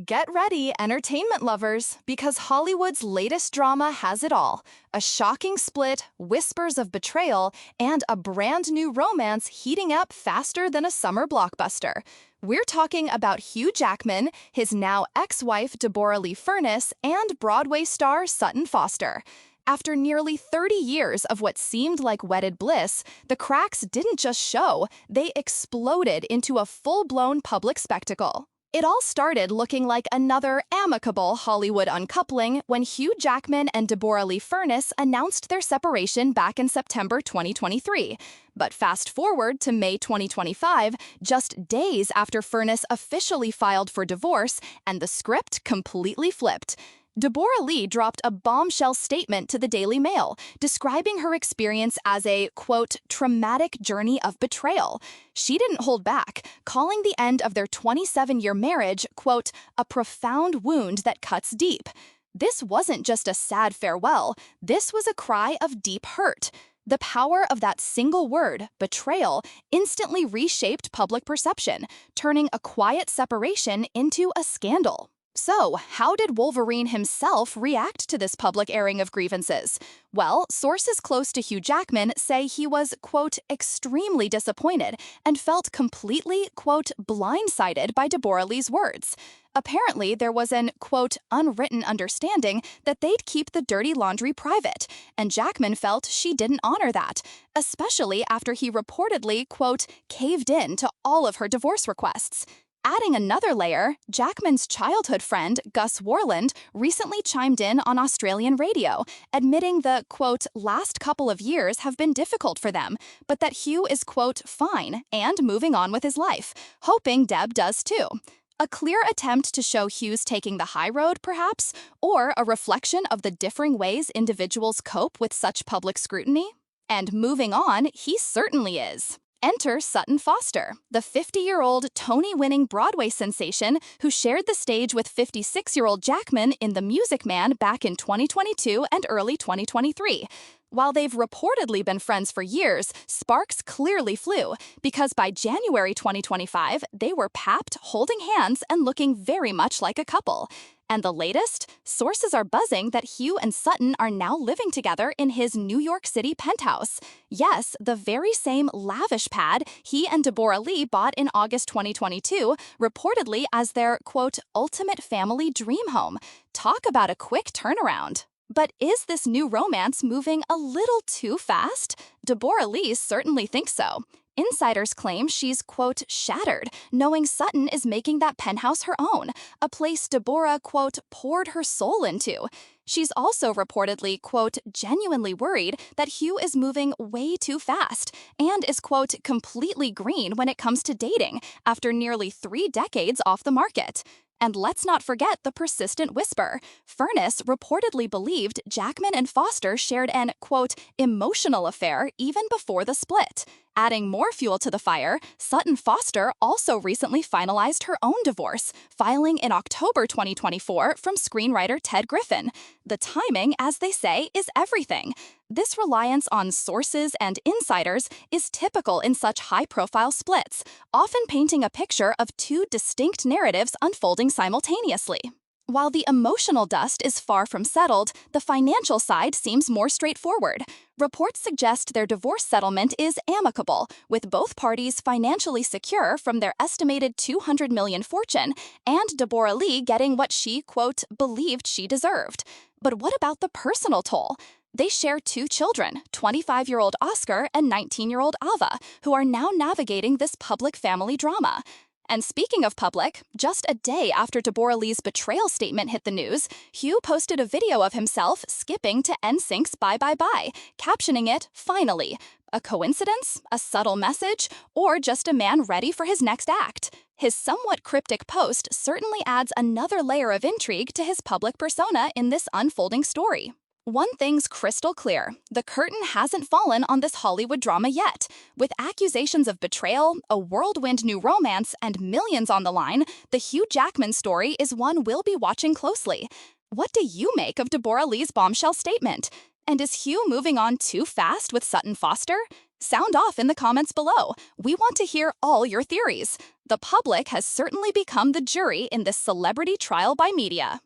Get ready, entertainment lovers, because Hollywood's latest drama has it all. A shocking split, whispers of betrayal, and a brand new romance heating up faster than a summer blockbuster. We're talking about Hugh Jackman, his now ex-wife Deborra-Lee Furness, and Broadway star Sutton Foster. After nearly 30 years of what seemed like wedded bliss, the cracks didn't just show, they exploded into a full-blown public spectacle. It all started looking like another amicable Hollywood uncoupling when Hugh Jackman and Deborra-Lee Furness announced their separation back in September 2023. But fast forward to May 2025, just days after Furness officially filed for divorce, and the script completely flipped. Deborra-Lee dropped a bombshell statement to the Daily Mail, describing her experience as a, quote, traumatic journey of betrayal. She didn't hold back, calling the end of their 27-year marriage, quote, a profound wound that cuts deep. This wasn't just a sad farewell, this was a cry of deep hurt. The power of that single word, betrayal, instantly reshaped public perception, turning a quiet separation into a scandal. So, how did Wolverine himself react to this public airing of grievances? Well, sources close to Hugh Jackman say he was, quote, extremely disappointed and felt completely, quote, blindsided by Deborra-Lee's words. Apparently, there was an, quote, unwritten understanding that they'd keep the dirty laundry private, and Jackman felt she didn't honor that, especially after he reportedly, quote, caved in to all of her divorce requests. Adding another layer, Jackman's childhood friend, Gus Worland, recently chimed in on Australian radio, admitting the, quote, last couple of years have been difficult for them, but that Hugh is, quote, fine and moving on with his life, hoping Deb does too. A clear attempt to show Hugh's taking the high road, perhaps, or a reflection of the differing ways individuals cope with such public scrutiny? And moving on, he certainly is. Enter Sutton Foster, the 50-year-old Tony-winning Broadway sensation who shared the stage with 56-year-old Jackman in The Music Man back in 2022 and early 2023. While they've reportedly been friends for years, sparks clearly flew, because by January 2025, they were papped, holding hands, and looking very much like a couple. And the latest? Sources are buzzing that Hugh and Sutton are now living together in his New York City penthouse. Yes, the very same lavish pad he and Deborra-Lee bought in August 2022, reportedly as their, quote, ultimate family dream home. Talk about a quick turnaround. But is this new romance moving a little too fast? Deborra-Lee certainly thinks so. Insiders claim she's, quote, shattered, knowing Sutton is making that penthouse her own, a place Deborra, quote, poured her soul into. She's also reportedly, quote, genuinely worried that Hugh is moving way too fast and is, quote, completely green when it comes to dating after nearly 3 decades off the market. And let's not forget the persistent whisper. Furness reportedly believed Jackman and Foster shared an, quote, emotional affair even before the split. Adding more fuel to the fire, Sutton Foster also recently finalized her own divorce, filing in October 2024 from screenwriter Ted Griffin. The timing, as they say, is everything. This reliance on sources and insiders is typical in such high-profile splits, often painting a picture of 2 distinct narratives unfolding simultaneously. While the emotional dust is far from settled, the financial side seems more straightforward. Reports suggest their divorce settlement is amicable, with both parties financially secure from their estimated $200 million fortune, and Deborra-Lee getting what she, quote, believed she deserved. But what about the personal toll? They share 2 children, 25-year-old Oscar and 19-year-old Ava, who are now navigating this public family drama. And speaking of public, just a day after Deborra-Lee's betrayal statement hit the news, Hugh posted a video of himself skipping to NSYNC's Bye Bye Bye, captioning it, finally. A coincidence? A subtle message? Or just a man ready for his next act? His somewhat cryptic post certainly adds another layer of intrigue to his public persona in this unfolding story. One thing's crystal clear. The curtain hasn't fallen on this Hollywood drama yet. With accusations of betrayal, a whirlwind new romance, and millions on the line, the Hugh Jackman story is one we'll be watching closely. What do you make of Deborra-Lee's bombshell statement? And is Hugh moving on too fast with Sutton Foster? Sound off in the comments below. We want to hear all your theories. The public has certainly become the jury in this celebrity trial by media.